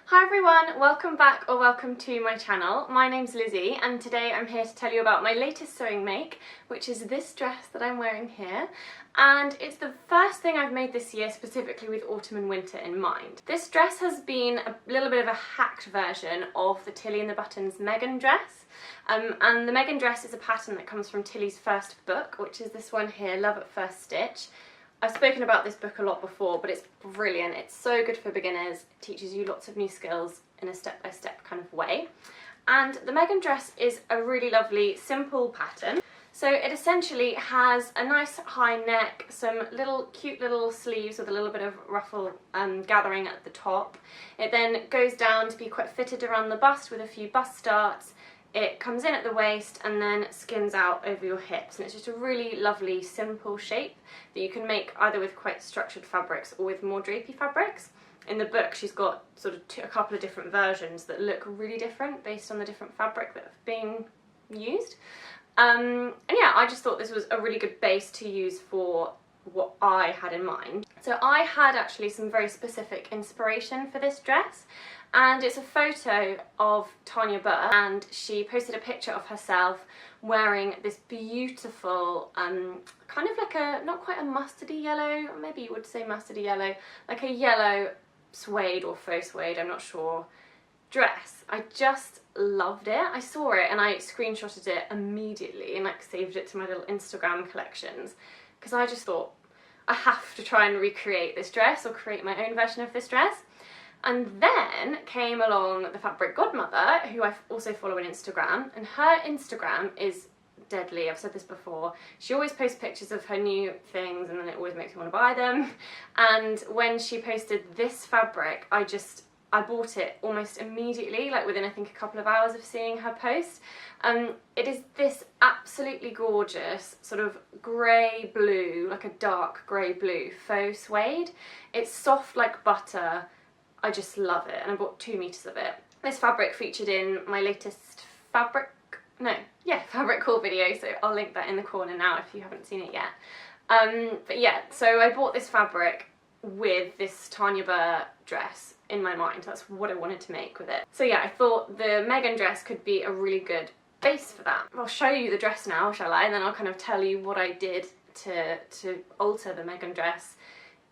Hi everyone, welcome back or welcome to my channel. My name's Lizzie and today I'm here to tell you about my latest sewing make, which is this dress that I'm wearing here. And it's the first thing I've made this year specifically with autumn and winter in mind. This dress has been a little bit of a hacked version of the Tilly and the Buttons Meghan Dress. And the Meghan Dress is a pattern that comes from Tilly's first book, which is this one here, Love at First Stitch. I've spoken about this book a lot before, but it's brilliant. It's so good for beginners. It teaches you lots of new skills in a step-by-step kind of way. And the Meghan Dress is a really lovely, simple pattern. So it essentially has a nice high neck, some cute little sleeves with a little bit of ruffle gathering at the top. It then goes down to be quite fitted around the bust with a few bust starts. It comes in at the waist and then skins out over your hips, and it's just a really lovely simple shape that you can make either with quite structured fabrics or with more drapey fabrics. In the book she's got sort of a couple of different versions that look really different based on the different fabric that's being used. And yeah, I just thought this was a really good base to use for what I had in mind. So I had actually some very specific inspiration for this dress, and it's a photo of Tanya Burr, and she posted a picture of herself wearing this beautiful kind of like a, not quite a mustardy yellow, maybe you would say mustardy yellow, like a yellow suede or faux suede, I'm not sure, dress. I just loved it. I saw it and I screenshotted it immediately and like saved it to my little Instagram collections, because I just thought I have to try and recreate this dress or create my own version of this dress. And then came along the fabric godmother, who I also follow on Instagram, and her Instagram is deadly. I've said this before. She always posts pictures of her new things and then it always makes me want to buy them. And when she posted this fabric, I bought it almost immediately, like within I think a couple of hours of seeing her post. It is this absolutely gorgeous sort of grey blue, like a dark grey blue faux suede. It's soft like butter. I just love it, and I bought 2 meters of it. This fabric featured in my latest fabric haul video, so I'll link that in the corner now if you haven't seen it yet. But yeah, so I bought this fabric with this Tanya Burr dress in my mind. That's what I wanted to make with it. So yeah, I thought the Meghan dress could be a really good base for that. I'll show you the dress now, shall I? And then I'll kind of tell you what I did to alter the Meghan dress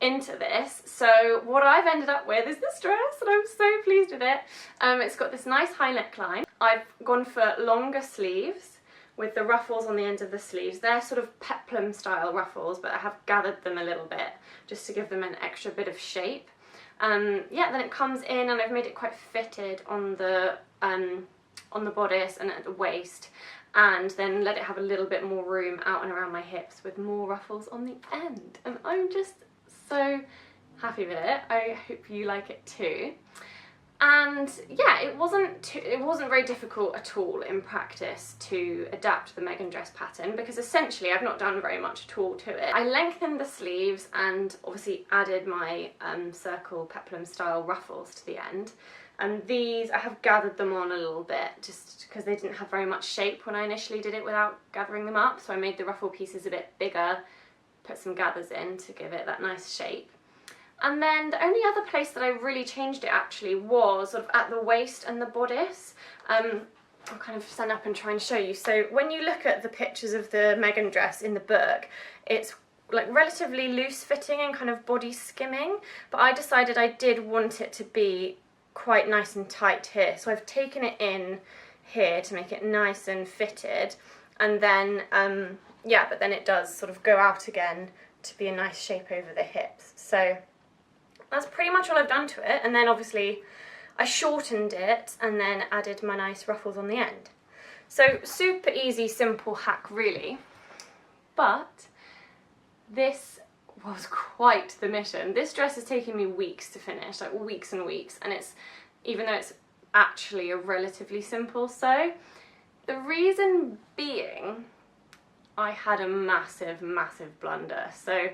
into this. So what I've ended up with is this dress, and I'm so pleased with it. It's got this nice high neckline. I've gone for longer sleeves with the ruffles on the end of the sleeves. They're sort of peplum style ruffles, but I have gathered them a little bit just to give them an extra bit of shape. Yeah, then it comes in and I've made it quite fitted on the bodice and at the waist, and then let it have a little bit more room out and around my hips with more ruffles on the end. And I'm just so happy with it. I hope you like it too. And yeah, it wasn't very difficult at all in practice to adapt the Meghan dress pattern, because essentially I've not done very much at all to it. I lengthened the sleeves and obviously added my circle peplum style ruffles to the end. And these, I have gathered them on a little bit just because they didn't have very much shape when I initially did it without gathering them up. So I made the ruffle pieces a bit bigger, put some gathers in to give it that nice shape. And then the only other place that I really changed it actually was sort of at the waist and the bodice. I'll kind of stand up and try and show you. So when you look at the pictures of the Meghan dress in the book, it's like relatively loose fitting and kind of body skimming, but I decided I did want it to be quite nice and tight here. So I've taken it in here to make it nice and fitted, and then yeah, but then it does sort of go out again to be a nice shape over the hips. So that's pretty much all I've done to it. And then obviously I shortened it and then added my nice ruffles on the end. So super easy, simple hack really. But this was quite the mission. This dress has taken me weeks to finish, like weeks and weeks. And it's, even though it's actually a relatively simple sew, the reason being I had a massive blunder. So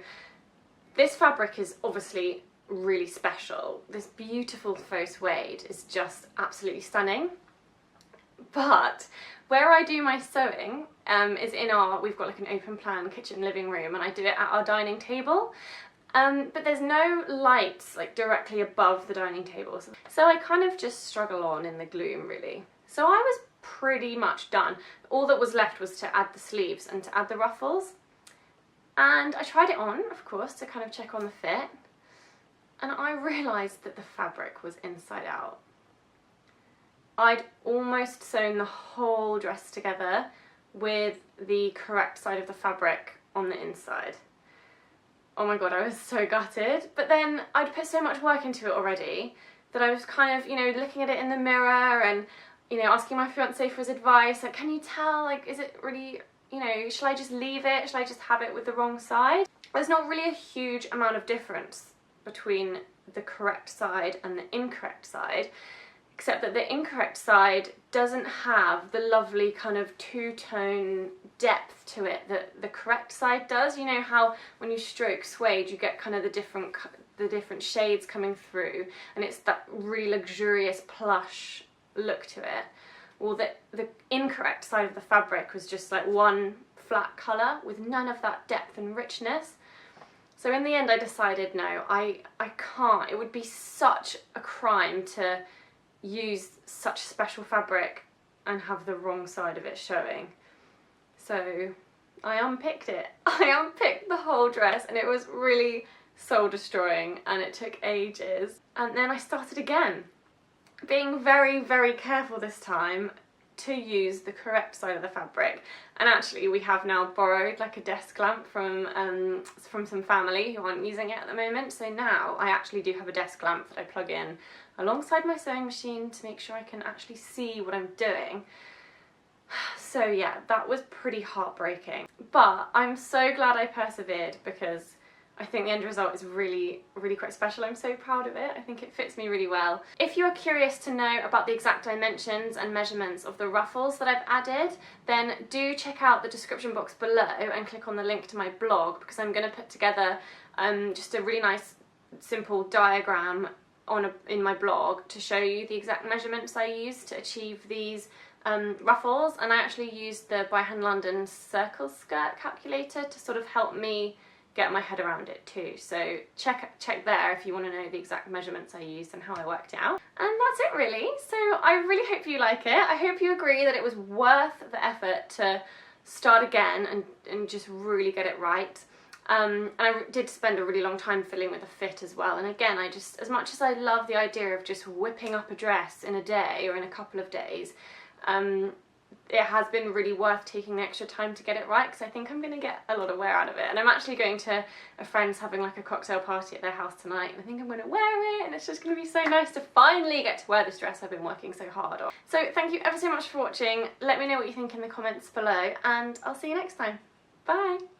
this fabric is obviously really special. This beautiful faux suede is just absolutely stunning. But where I do my sewing is in we've got like an open plan kitchen living room, and I do it at our dining table. but there's no lights like directly above the dining table. So I kind of just struggle on in the gloom really. So I was pretty much done. All that was left was to add the sleeves and to add the ruffles. And I tried it on, of course, to kind of check on the fit. And I realised that the fabric was inside out. I'd almost sewn the whole dress together with the correct side of the fabric on the inside. Oh my god, I was so gutted. But then I'd put so much work into it already that I was kind of, you know, looking at it in the mirror and, you know, asking my fiance for his advice. Like, can you tell, like, is it really, you know, shall I just leave it? Shall I just have it with the wrong side? There's not really a huge amount of difference between the correct side and the incorrect side, except that the incorrect side doesn't have the lovely kind of two-tone depth to it that the correct side does. You know how when you stroke suede you get kind of the different shades coming through, and it's that really luxurious plush look to it. Well, the incorrect side of the fabric was just like one flat colour with none of that depth and richness. So in the end I decided no, I can't. It would be such a crime to use such special fabric and have the wrong side of it showing. So I unpicked it. I unpicked the whole dress and it was really soul destroying and it took ages. And then I started again, being very, very careful this time to use the correct side of the fabric. And actually we have now borrowed like a desk lamp from some family who aren't using it at the moment. So now I actually do have a desk lamp that I plug in alongside my sewing machine to make sure I can actually see what I'm doing. So yeah, that was pretty heartbreaking. But I'm so glad I persevered because I think the end result is really, really quite special. I'm so proud of it. I think it fits me really well. If you are curious to know about the exact dimensions and measurements of the ruffles that I've added, then do check out the description box below and click on the link to my blog, because I'm going to put together just a really nice simple diagram in my blog to show you the exact measurements I used to achieve these ruffles. And I actually used the By Hand London circle skirt calculator to sort of help me get my head around it too. So check there if you want to know the exact measurements I used and how I worked it out. And that's it really. So I really hope you like it. I hope you agree that it was worth the effort to start again and just really get it right. And I did spend a really long time fiddling with the fit as well. And again, I just, as much as I love the idea of just whipping up a dress in a day or in a couple of days, it has been really worth taking the extra time to get it right, because I think I'm going to get a lot of wear out of it. And I'm actually going to a friend's having like a cocktail party at their house tonight, and I think I'm going to wear it, and it's just going to be so nice to finally get to wear this dress I've been working so hard on. So thank you ever so much for watching. Let me know what you think in the comments below, and I'll see you next time. Bye!